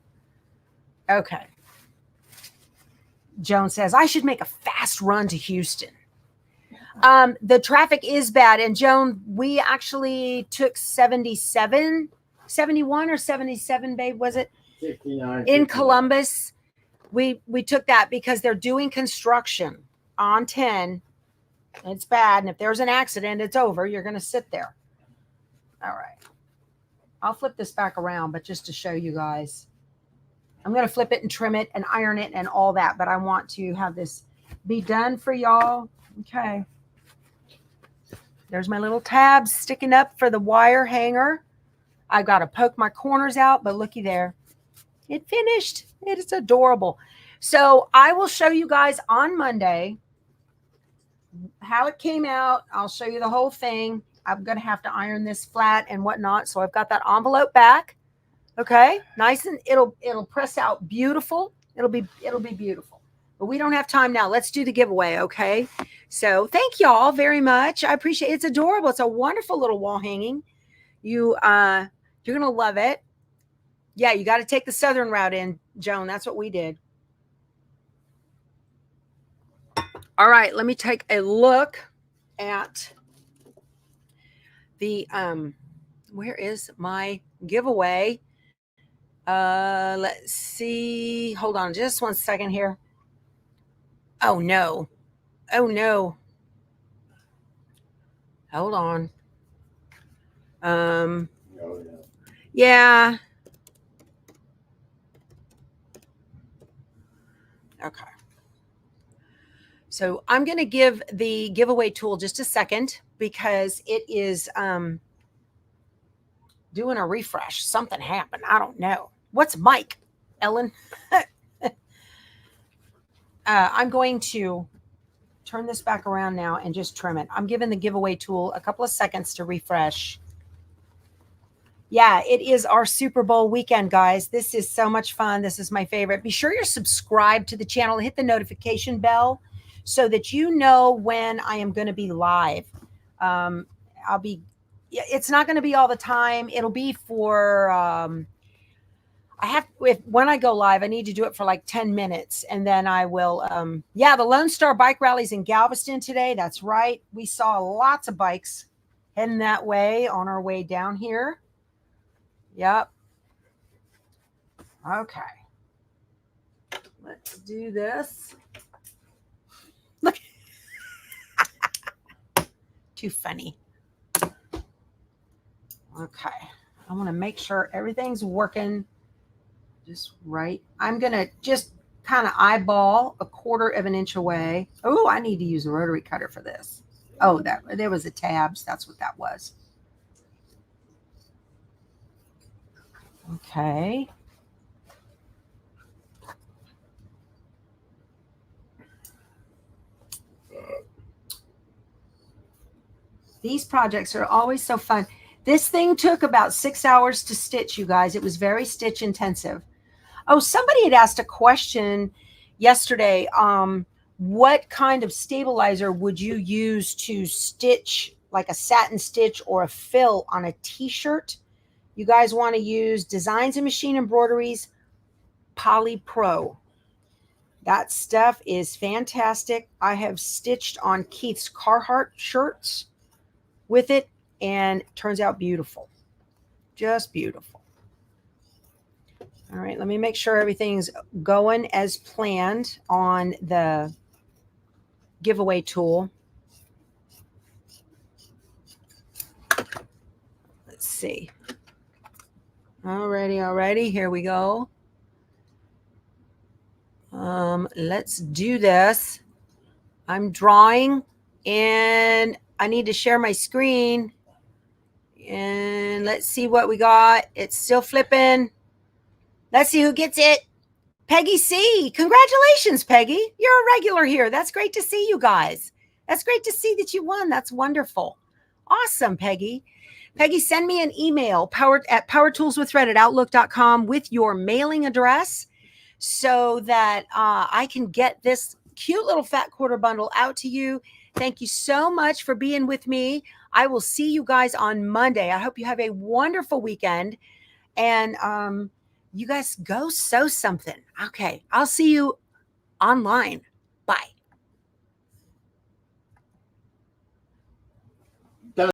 Okay. Joan says, I should make a fast run to Houston. The traffic is bad. And Joan, we actually took 71 or 77, babe, was it? 69. In Columbus. We took that because they're doing construction on 10. It's bad. And if there's an accident, it's over. You're going to sit there. All right. I'll flip this back around, but just to show you guys. I'm going to flip it and trim it and iron it and all that. But I want to have this be done for y'all. Okay. There's my little tabs sticking up for the wire hanger. I've got to poke my corners out, but looky there. It finished. It is adorable. So I will show you guys on Monday how it came out. I'll show you the whole thing. I'm going to have to iron this flat and whatnot. So I've got that envelope back. Okay. Nice. And it'll press out beautiful. It'll be beautiful, but we don't have time now. Let's do the giveaway. Okay. So thank y'all very much. I appreciate it. It's adorable. It's a wonderful little wall hanging. You're going to love it. Yeah. You got to take the southern route in, Joan. That's what we did. All right. Let me take a look at the, where is my giveaway? Let's see. Hold on just 1 second here. Oh no. Oh no. Hold on. Oh, Yeah. Okay. So I'm going to give the giveaway tool just a second because it is doing a refresh. Something happened. I don't know. What's Mike, Ellen? I'm going to turn this back around now and just trim it. I'm giving the giveaway tool a couple of seconds to refresh. Yeah, it is our Super Bowl weekend, guys. This is so much fun. This is my favorite. Be sure you're subscribed to the channel. Hit the notification bell so that you know when I am going to be live. It's not going to be all the time. It'll be for, when I go live, I need to do it for like 10 minutes and then I will, the Lone Star Bike Rally's in Galveston today. That's right. We saw lots of bikes heading that way on our way down here. Yep. Okay. Let's do this. Look. Too funny. Okay. I want to make sure everything's working just right. I'm going to just kind of eyeball 1/4 of an inch away. Oh, I need to use a rotary cutter for this. Oh, there was a tabs. That's what that was. Okay. These projects are always so fun. This thing took about 6 hours to stitch, you guys. It was very stitch intensive. Oh, somebody had asked a question yesterday. What kind of stabilizer would you use to stitch, like a satin stitch or a fill on a t-shirt? You guys want to use Designs and Machine Embroideries Poly Pro. That stuff is fantastic. I have stitched on Keith's Carhartt shirts with it, and it turns out beautiful. Just beautiful. All right, let me make sure everything's going as planned on the giveaway tool. Let's see. Alrighty, here we go. Let's do this. I'm drawing, and I need to share my screen. And let's see what we got. It's still flipping. Let's see who gets it. Peggy C. Congratulations, Peggy. You're a regular here. That's great to see you guys. That's great to see that you won. That's wonderful. Awesome, Peggy. Peggy, send me an email at powertoolswiththread@outlook.com with your mailing address so that I can get this cute little fat quarter bundle out to you. Thank you so much for being with me. I will see you guys on Monday. I hope you have a wonderful weekend. And you guys go sew something. Okay, I'll see you online. Bye.